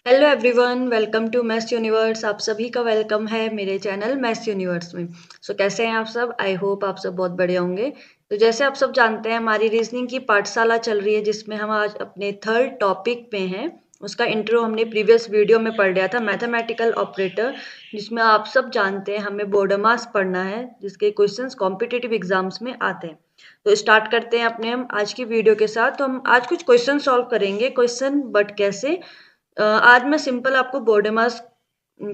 Hello everyone, welcome to Maths Universe. आप सभी का वेलकम है मेरे चैनल मैथ्स यूनिवर्स में। कैसे हैं आप सब? आई होप आप सब बहुत बढ़िया होंगे। तो जैसे आप सब जानते हैं, हमारी रीजनिंग की पाठशाला चल रही है जिसमें हम आज अपने थर्ड टॉपिक पे हैं। उसका इंट्रो हमने प्रीवियस वीडियो में पढ़ लिया था, मैथमेटिकल ऑपरेटर, जिसमें आप सब जानते हैं हमें बोर्डमास पढ़ना है, जिसके क्वेश्चंस कॉम्पिटिटिव एग्जाम्स में आते हैं। तो स्टार्ट करते हैं अपने हम आज की वीडियो के साथ। तो हम आज कुछ क्वेश्चन सॉल्व करेंगे। क्वेश्चन बट कैसे? आज मैं सिंपल आपको बोर्डेमास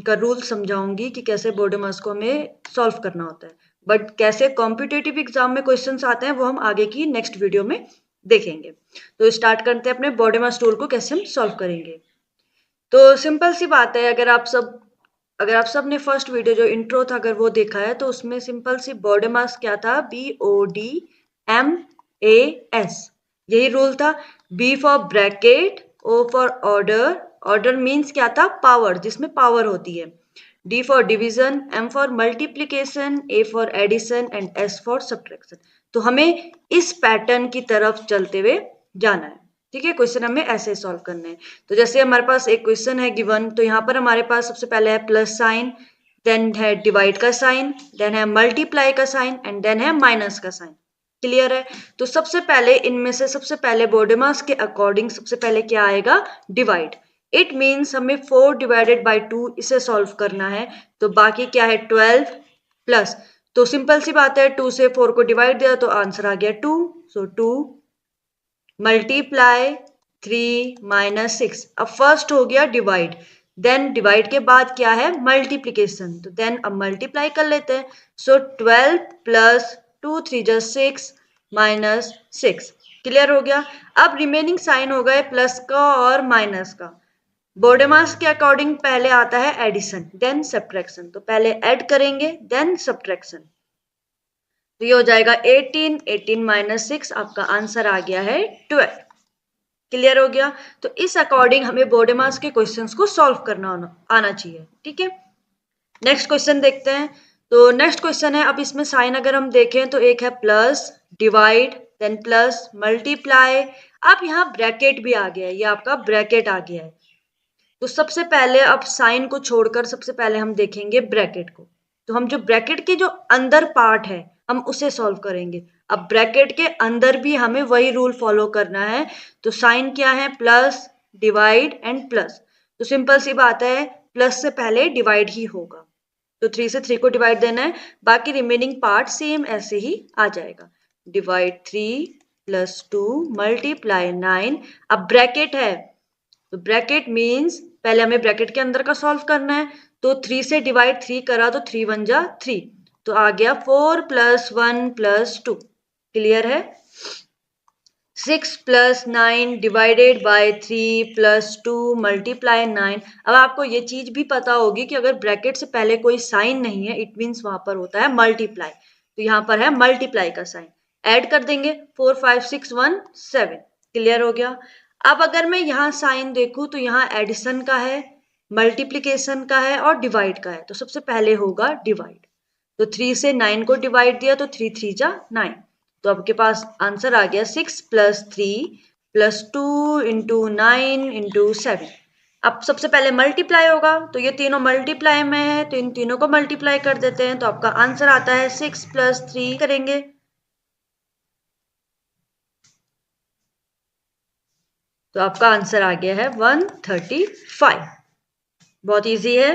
का रूल समझाऊंगी कि कैसे बोर्डेमास को हमें सॉल्व करना होता है। बट कैसे कॉम्पिटेटिव एग्जाम में क्वेश्चंस आते हैं वो हम आगे की नेक्स्ट वीडियो में देखेंगे। तो स्टार्ट करते हैं अपने बोर्डेमास रूल को कैसे हम सॉल्व करेंगे। तो सिंपल सी बात है, अगर आप सब ने फर्स्ट वीडियो जो इंट्रो था अगर वो देखा है तो उसमें सिंपल सी बोर्डेमास क्या था, BODMAS, यही रूल था। B for bracket, O for order, order means क्या था, पावर, जिसमें पावर होती है। D for division, M for multiplication, A for addition and S for subtraction. तो हमें इस पैटर्न की तरफ चलते हुए जाना है। ठीक है, क्वेश्चन हमें ऐसे सॉल्व करने हैं। तो जैसे हमारे पास एक क्वेश्चन है गिवन, तो यहाँ पर हमारे पास सबसे पहले है प्लस साइन, देन है डिवाइड का साइन, देन है मल्टीप्लाई का साइन एंड देन है माइनस का साइन। क्लियर है? तो सबसे पहले इनमें से सबसे पहले बोर्डेमास के अकॉर्डिंग सबसे पहले क्या आएगा, डिवाइड। इट मीन्स हमें 4 डिवाइडेड बाई 2 इसे सॉल्व करना है। तो बाकी क्या है, 12 प्लस, तो सिंपल सी बात है, 2 से 4 को डिवाइड दिया तो आंसर आ गया 2। सो 2 मल्टीप्लाई 3 माइनस 6। अब फर्स्ट हो गया डिवाइड, देन डिवाइड के बाद क्या है, मल्टीप्लीकेशन, तो देन अब मल्टीप्लाई कर लेते हैं। सो 12 प्लस 2 3 जा 6 माइनस 6। क्लियर हो गया? अब रिमेनिंग साइन हो गए प्लस का और माइनस का। बोर्डेमास के अकॉर्डिंग पहले आता है एडिशन देन सब्ट्रैक्शन, तो पहले ऐड करेंगे देन सब्ट्रैक्शन। तो ये हो जाएगा 18, 18 माइनस 6, आपका आंसर आ गया है 12। क्लियर हो गया? तो इस अकॉर्डिंग हमें बोर्डेमास के क्वेश्चंस को सॉल्व करना आना चाहिए। ठीक है, नेक्स्ट क्वेश्चन देखते हैं। तो नेक्स्ट क्वेश्चन है, अब इसमें साइन अगर हम देखें तो एक है plus, divide, then plus, multiply. अब यहाँ ब्रैकेट भी आ गया है, ये आपका ब्रैकेट आ गया है। तो सबसे पहले अब साइन को छोड़कर सबसे पहले हम देखेंगे ब्रैकेट को। तो हम जो ब्रैकेट के जो अंदर पार्ट है हम उसे सॉल्व करेंगे। अब ब्रैकेट के अंदर भी हमें वही रूल फॉलो करना है। तो साइन क्या है, प्लस, डिवाइड एंड प्लस। तो सिंपल सी बात है, प्लस से पहले डिवाइड ही होगा। तो 3 से 3 को डिवाइड देना है, बाकी रिमेनिंग पार्ट सेम ऐसे ही आ जाएगा। Divide 3 plus 2 multiply 9। अब ब्रैकेट है तो ब्रैकेट मीन्स पहले हमें ब्रैकेट के अंदर का सॉल्व करना है। तो 3 से डिवाइड 3 करा तो 3 1 जा 3, तो आ गया 4 प्लस 1 प्लस 2। क्लियर है? 6 plus 9 divided by 3 plus 2 multiply 9। अब आपको ये चीज भी पता होगी कि अगर ब्रैकेट से पहले कोई साइन नहीं है इट मीन्स वहां पर होता है मल्टीप्लाई। तो यहाँ पर है मल्टीप्लाई का साइन, ऐड कर देंगे 4 5 6 1 7। क्लियर हो गया? अब अगर मैं यहाँ साइन देखूं तो यहाँ एडिशन का है, मल्टीप्लीकेशन का है और डिवाइड का है। तो सबसे पहले होगा डिवाइड। तो 3 से 9 को डिवाइड दिया तो 3 3 जा 9। तो आपके पास आंसर आ गया 6 प्लस 3 प्लस 2 इंटू 9 इंटू 7। अब सबसे पहले मल्टीप्लाई होगा, तो ये तीनों मल्टीप्लाई में है तो इन तीनों को मल्टीप्लाई कर देते हैं। तो आपका आंसर आता है 6 प्लस 3 करेंगे तो आपका आंसर आ गया है 135। बहुत इजी है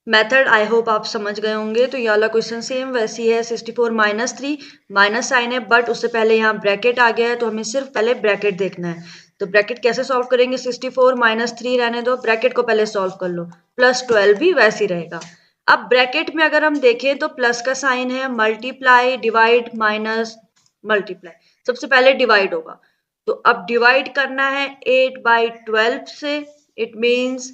मेथड, आई होप आप समझ गए होंगे। तो ये वाला क्वेश्चन सेम वैसी है, 64 माइनस 3, माइनस साइन है बट उससे पहले यहाँ ब्रैकेट आ गया है तो हमें सिर्फ पहले ब्रैकेट देखना है। तो ब्रैकेट कैसे सॉल्व करेंगे, 64 माइनस 3 रहने दो, ब्रैकेट को पहले सॉल्व कर लो, प्लस 12 भी वैसे ही रहेगा। अब ब्रैकेट में अगर हम देखें तो प्लस का साइन है, मल्टीप्लाई, डिवाइड, माइनस, मल्टीप्लाई। सबसे पहले डिवाइड होगा, तो अब डिवाइड करना है 8 बाई 12 से। It means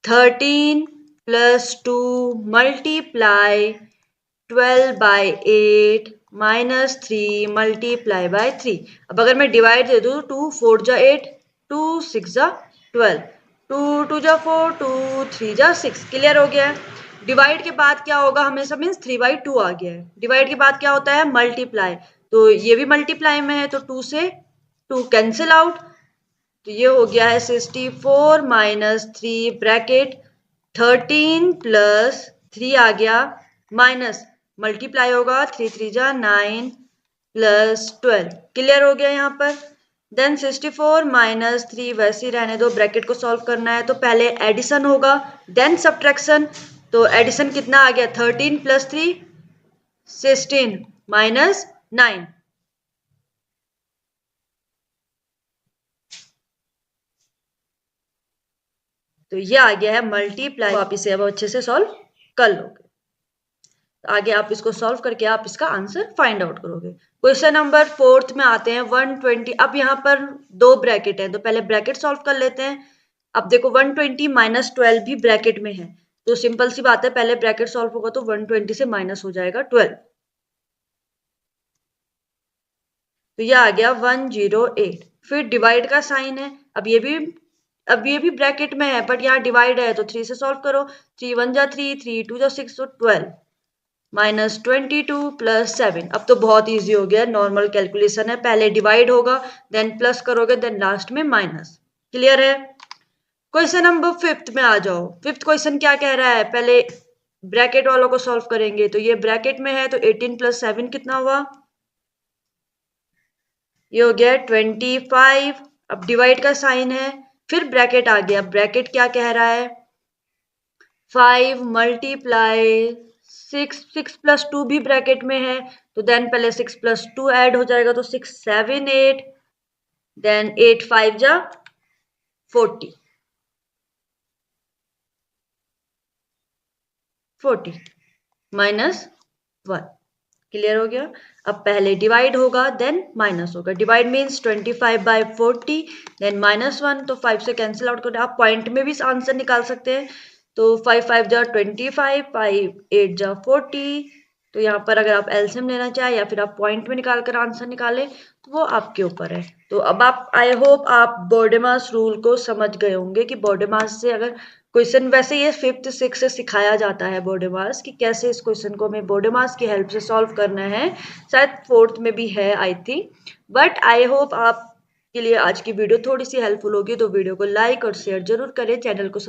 13 plus 2 multiply 12 by 8 minus 3 multiply by 3। अब अगर मैं डिवाइड दे दूँ, 2 4 जा 8, 2 6 जा 12, 2 2 जा 4, 2 3 जा 6। क्लियर हो गया है? डिवाइड के बाद क्या होगा, हमेशा मीन्स 3 बाई 2 आ गया है। डिवाइड के बाद क्या होता है, मल्टीप्लाई, तो ये भी मल्टीप्लाई में है तो 2 से 2 कैंसिल आउट, तो ये हो गया है 64 माइनस 3 ब्रैकेट 13 प्लस 3 आ गया माइनस मल्टीप्लाई होगा 3 3 जा 9 प्लस 12 क्लियर हो गया यहाँ पर। देन 64 माइनस 3 वैसे ही रहने दो, ब्रैकेट को सॉल्व करना है तो पहले एडिशन होगा देन सब्ट्रैक्शन। तो एडिशन कितना आ गया 13 प्लस 3 16 माइनस 9। तो ये आ गया है मल्टीप्लाई। आप इसे अब अच्छे से सॉल्व कर लोगे। तो आगे आप इसको सॉल्व करके आप इसका आंसर फाइंड आउट करोगे। क्वेश्चन नंबर 4 में आते हैं 120। अब यहाँ पर दो ब्रैकेट है तो पहले ब्रैकेट सॉल्व कर लेते हैं। अब देखो 120 माइनस 12 भी ब्रैकेट में है तो सिंपल सी बात है पहले ब्रैकेट सॉल्व होगा तो 120 से माइनस हो जाएगा 12। तो ये आ गया 108। फिर डिवाइड का साइन है। अब ये भी ब्रैकेट में है बट यहाँ डिवाइड है तो 3 से सॉल्व करो। 3 1 जा 3 3 2 जा 6 तो 12 माइनस 22 प्लस 7। अब तो बहुत इजी हो गया, नॉर्मल कैलकुलेशन है, पहले डिवाइड होगा देन प्लस करोगे देन लास्ट में माइनस। क्लियर है। क्वेश्चन नंबर 5 में आ जाओ। 5th क्वेश्चन क्या कह रहा है, पहले ब्रैकेट वालों को सॉल्व करेंगे। तो ये ब्रैकेट में है तो 18 प्लस 7 कितना हुआ, ये हो गया 25। अब डिवाइड का साइन है फिर ब्रैकेट आ गया। ब्रैकेट क्या कह रहा है 5 मल्टीप्लाई 6 6 प्लस 2 भी ब्रैकेट में है तो देन पहले 6 प्लस 2 ऐड हो जाएगा तो 6 7 8 देन 8 5 जा 40 माइनस 1। क्लियर हो गया। अब पहले डिवाइड होगा देन माइनस होगा। Divide means 25 by 40 then minus 1 तो 5 से कैंसिल आउट करते हैं। आप पॉइंट में भी आंसर निकाल सकते हैं। तो 5 5 जा 25 5 8 जा 40। तो यहाँ पर अगर आप एलसीएम लेना चाहे या फिर आप पॉइंट में निकाल कर आंसर निकाले तो वो आपके ऊपर है। तो अब आप आई होप आप बॉडेमास रूल को समझ गए होंगे कि बॉडेमास से अगर क्वेश्चन, वैसे ये 5th 6th से सिखाया जाता है बॉडेमास कि कैसे इस क्वेश्चन को हमें बॉडेमास की हेल्प से सॉल्व करना है। शायद 4th में भी है I think, but I hope आप के लिए आज की वीडियो थोड़ी सी हेल्पफुल होगी। तो वीडियो को लाइक और शेयर जरूर करें, चैनल को